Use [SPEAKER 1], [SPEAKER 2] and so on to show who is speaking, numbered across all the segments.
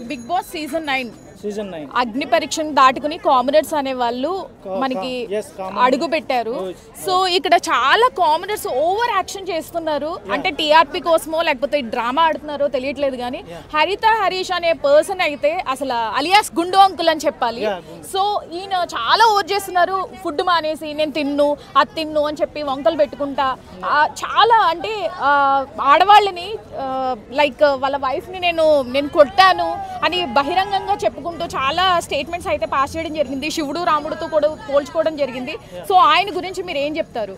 [SPEAKER 1] Big boss season 9 అగ్ని పరీక్షను దాటుకుని కామనర్స్ అనే వాళ్ళు మనకి అడుగు పెట్టారు. సో ఇక్కడ చాలా కామనర్స్ ఓవర్ యాక్షన్ చేస్తున్నారు. అంటే టీఆర్పీ కోసమో లేకపోతే డ్రామా ఆడుతున్నారో తెలియట్లేదు. కానీ హరిత హరీష్ అనే పర్సన్ అయితే అసలు అలియాస్ గుండు అంకుల్ అని చెప్పాలి. సో ఈయన చాలా ఓవర్ చేస్తున్నారు. ఫుడ్ మానేసి నేను తిన్ను అది తిన్ను అని చెప్పి వంకలు పెట్టుకుంటా చాలా అంటే ఆడవాళ్ళని లైక్ వాళ్ళ వైఫ్ని నేను కొట్టాను అని బహిరంగంగా చెప్పుకుంటూ చాలా స్టేట్మెంట్స్ అయితే పాస్ చేయడం జరిగింది. శివుడు రాముడితో కూడా పోల్చుకోవడం జరిగింది. సో ఆయన గురించి మీరు ఏం చెప్తారు?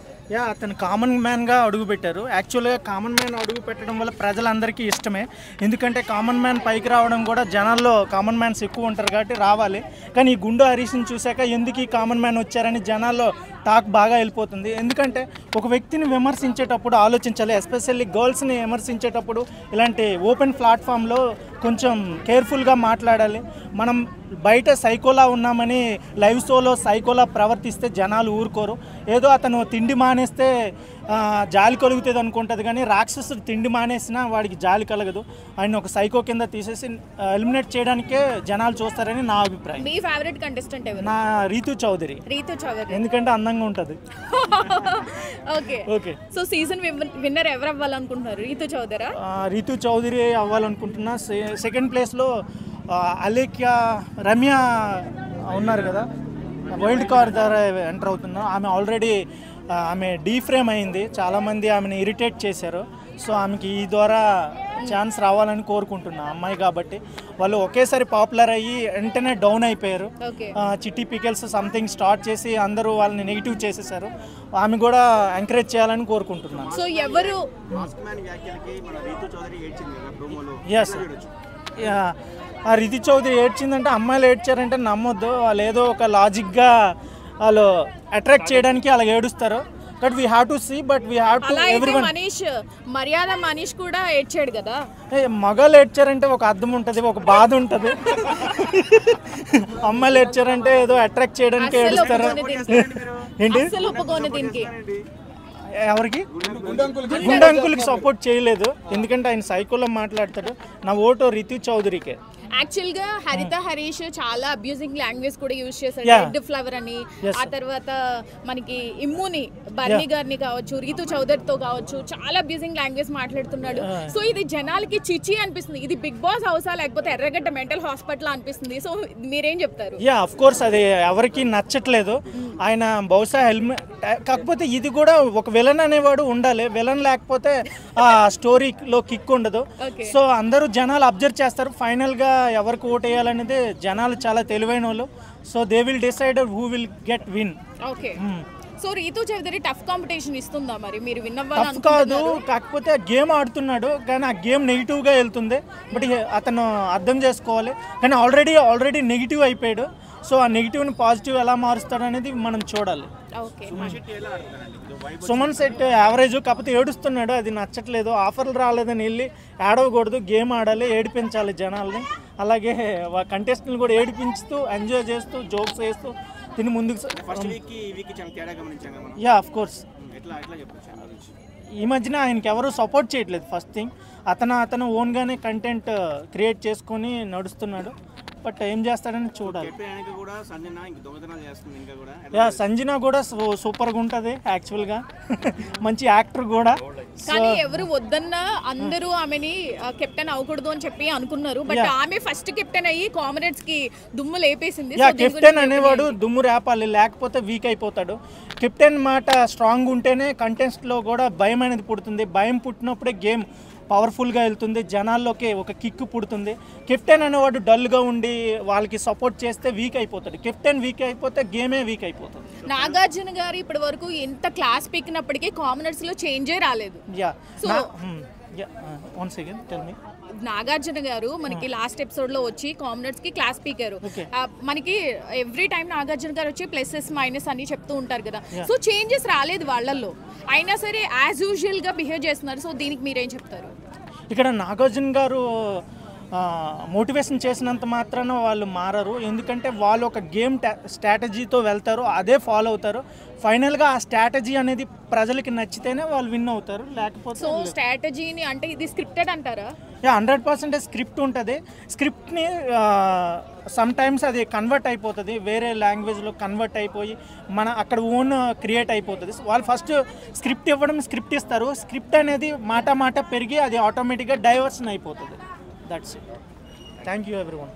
[SPEAKER 2] అతను కామన్ మ్యాన్గా అడుగు పెట్టారు. యాక్చువల్గా కామన్ మ్యాన్ అడుగు పెట్టడం వల్ల ప్రజలందరికీ ఇష్టమే. ఎందుకంటే కామన్ మ్యాన్ పైకి రావడం కూడా జనాల్లో కామన్ మ్యాన్స్ ఎక్కువ ఉంటారు కాబట్టి రావాలి. కానీ ఈ గుండు హరీష్ని చూశాక ఎందుకు ఈ కామన్ మ్యాన్ వచ్చారని జనాల్లో టాక్ బాగా వెళ్ళిపోతుంది. ఎందుకంటే ఒక వ్యక్తిని విమర్శించేటప్పుడు ఆలోచించాలి. ఎస్పెషల్లీ గర్ల్స్ని విమర్శించేటప్పుడు ఇలాంటి ఓపెన్ ప్లాట్ఫామ్లో కొంచెం కేర్ఫుల్గా మాట్లాడాలి. మనం బయట సైకోలా ఉన్నామని లైవ్ షోలో సైకోలా ప్రవర్తిస్తే జనాలు ఊరుకోరు. ఏదో అతను తిండి మానేస్తే జాలి కలుగుతుంది అనుకుంటుంది, కానీ రాక్షసుడు తిండి మానేసినా వాడికి జాలి కలగదు. ఆయన ఒక సైకో కింద తీసేసి ఎలిమినేట్ చేయడానికే జనాలు చూస్తారని నా అభిప్రాయం.
[SPEAKER 1] మీ ఫేవరెట్ కంటెస్టెంట్ ఎవరు?
[SPEAKER 2] నా రీతు చౌదరి. ఎందుకంటే అందంగా ఉంటుంది.
[SPEAKER 1] ఓకే. సో సీజన్ విన్నర్ ఎవరు అవ్వాలనుకుంటున్నారు? రీతు చౌదరా?
[SPEAKER 2] రీతు చౌదరి అవ్వాలనుకుంటున్నా. సెకండ్ ప్లేస్లో రమ్య ఉన్నారు కదా, వైల్డ్ కార్డ్ ద్వారా ఎంటర్ అవుతున్నా. ఆమె ఆల్రెడీ డీఫ్రేమ్ అయింది. చాలామంది ఆమెను ఇరిటేట్ చేశారు. సో ఆమెకి ఈ ద్వారా ఛాన్స్ రావాలని కోరుకుంటున్నా. అమ్మాయి కాబట్టి వాళ్ళు ఒకేసారి పాపులర్ అయ్యి వెంటనే డౌన్ అయిపోయారు. చిట్టి పికెల్స్ సంథింగ్ స్టార్ట్ చేసి అందరూ వాళ్ళని నెగిటివ్ చేసేసారు. ఆమె కూడా ఎంకరేజ్ చేయాలని కోరుకుంటున్నాను.
[SPEAKER 1] సో ఎవరు
[SPEAKER 2] రితి చౌదరి ఏడ్చిందంటే అమ్మాయిలు ఏడ్చారంటే నమ్మొద్దు. వాళ్ళు ఏదో ఒక లాజిక్గా వాళ్ళు అట్రాక్ట్ చేయడానికి అలా ఏడుస్తారు. But we have to see, but we have to everyone.
[SPEAKER 1] Manish కూడా ఏడ్చాడు కదా.
[SPEAKER 2] మగాళ్ళు ఏడ్చారంటే ఒక అర్థం ఉంటుంది, ఒక బాధ ఉంటుంది. అమ్మాయిలు ఏడ్చారంటే ఏదో అట్రాక్ట్ చేయడానికి ఏడుస్తారు. ఏంటి ఎవరికి? గుండంకులకి సపోర్ట్ చేయలేదు. ఎందుకంటే ఆయన సైకోలో మాట్లాడతాడు. నా ఓటు రితు చౌదరికి.
[SPEAKER 1] యాక్చువల్గా హరిత హరీష్ చాలా అబ్యూజింగ్ లాంగ్వేజ్ కూడా యూజ్ చేశాడు. రెడ్ ఫ్లవర్ అని, ఆ తర్వాత మనకి ఇమ్ముని బర్నీ గారిని కావచ్చు, రీతు చౌదరితో కావచ్చు చాలా అబ్యూజింగ్ లాంగ్వేజ్ మాట్లాడుతున్నాడు. సో ఇది జనాలకి చిచి అనిపిస్తుంది. ఇది బిగ్ బాస్ హౌసా లేకపోతే ఎర్రగడ్డ మెంటల్ హాస్పిటల్ అనిపిస్తుంది. సో మీరేం చెప్తారు?
[SPEAKER 2] ఆఫ్ కోర్స్ అది ఎవరికి నచ్చట్లేదు. ఆయన బహుశా హెల్మెట్ కాకపోతే ఇది కూడా ఒక విలన్ అనేవాడు ఉండాలి. విలన్ లేకపోతే ఆ స్టోరీలో కిక్ ఉండదు. సో అందరూ జనాలు అబ్జర్వ్ చేస్తారు. ఫైనల్గా ఎవరికి ఓట్ వేయాలనేది జనాలు చాలా తెలివైన వాళ్ళు. So they will decide who will get win.
[SPEAKER 1] Okay. So Rithu Chowdary tough competition ఇస్తుందా? మరి మీరు
[SPEAKER 2] టఫ్ కాదు, కాకపోతే గేమ్ ఆడుతున్నాడు కానీ ఆ గేమ్ నెగిటివ్గా వెళ్తుంది. బట్ అతను అర్థం చేసుకోవాలి. కానీ ఆల్రెడీ నెగిటివ్ అయిపోయాడు. సో ఆ నెగిటివ్ని పాజిటివ్ ఎలా మారుస్తాడు అనేది మనం చూడాలి. సుమన్ శెట్టి యావరేజ్, కాకపోతే ఏడుస్తున్నాడు. అది నచ్చట్లేదు. ఆఫర్లు రాలేదని వెళ్ళి ఏడవకూడదు, గేమ్ ఆడాలి, ఏడిపించాలి జనాల్ని. అలాగే కంటెస్టెంట్ని కూడా ఏడిపించుతూ ఎంజాయ్ చేస్తూ జోక్స్ వేస్తూ దీన్ని ముందుకు. ఆఫ్ కోర్స్ ఈ మధ్యన ఆయనకి ఎవరు సపోర్ట్ చేయట్లేదు. ఫస్ట్ థింగ్ అతను ఓన్గానే కంటెంట్ క్రియేట్ చేసుకొని నడుస్తున్నాడు. బట్ ఏం చేస్తాడని చూడాలి. సంజన కూడా సూపర్గా ఉంటుంది యాక్చువల్గా. మంచి యాక్టర్ కూడా.
[SPEAKER 1] కానీ ఎవరు వద్దన్నా అందరూ ఆమెని కెప్టెన్ అవ్వకూడదు అని చెప్పి అనుకున్నారు. బట్ ఆమె ఫస్ట్ కెప్టెన్ అయ్యి కామరేడ్స్ కి దుమ్ము లేపేసింది.
[SPEAKER 2] కెప్టెన్ అనేవాడు దుమ్ము రేపాలి, లేకపోతే వీక్ అయిపోతాడు. కెప్టెన్ మాట స్ట్రాంగ్ ఉంటేనే కంటెస్ట్లో కూడా భయం అనేది పుడుతుంది. భయం పుట్టినప్పుడే గేమ్ పవర్ఫుల్గా వెళ్తుంది, జనాల్లోకి ఒక కిక్ పుడుతుంది. కెప్టెన్ అనేవాడు డల్గా ఉండి వాళ్ళకి సపోర్ట్ చేస్తే వీక్ అయిపోతాడు. కెప్టెన్ వీక్ అయిపోతే గేమే వీక్ అయిపోతుంది.
[SPEAKER 1] నాగార్జున గారు ఇప్పటి వరకు ఎంత క్లాస్ పీకినప్పటికీ కామనర్స్లో చేంజే రాలేదు. నాగార్జున గారు మనకి లాస్ట్ ఎపిసోడ్ లో వచ్చి కామనర్స్ కి క్లాస్ స్పీకర్. మనకి ఎవ్రీ టైం నాగార్జున గారు వచ్చి ప్లసెస్ మైనస్ అని చెప్తూ ఉంటారు కదా. సో చేంజెస్ రాలేదు వాళ్ళల్లో, అయినా సరే యాజ్ యూజువల్ గా బిహేవ్ చేస్తున్నారు. సో దీనికి మీరేం చెప్తారు?
[SPEAKER 2] ఇక్కడ నాగార్జున గారు మోటివేషన్ చేసినంత మాత్రాన వాళ్ళు మారరు. ఎందుకంటే వాళ్ళు ఒక గేమ్ స్ట్రాటజీతో వెళ్తారు, అదే ఫాలో అవుతారు. ఫైనల్గా ఆ స్ట్రాటజీ అనేది ప్రజలకి నచ్చితేనే వాళ్ళు విన్ అవుతారు. లేకపోతే
[SPEAKER 1] సో స్ట్రాటజీని అంటే ఇది స్క్రిప్టెడ్ అంటారా?
[SPEAKER 2] 100% స్క్రిప్ట్ ఉంటుంది. స్క్రిప్ట్ని సమ్ టైమ్స్ అది కన్వర్ట్ అయిపోతుంది, వేరే లాంగ్వేజ్లో కన్వర్ట్ అయిపోయి మన అక్కడ ఓన్ క్రియేట్ అయిపోతుంది. వాళ్ళు ఫస్ట్ స్క్రిప్ట్ ఇవ్వడం, స్క్రిప్ట్ ఇస్తారు. స్క్రిప్ట్ అనేది మాట పెరిగి అది ఆటోమేటిక్గా డైవర్షన్ అయిపోతుంది. That's it. Thank you everyone.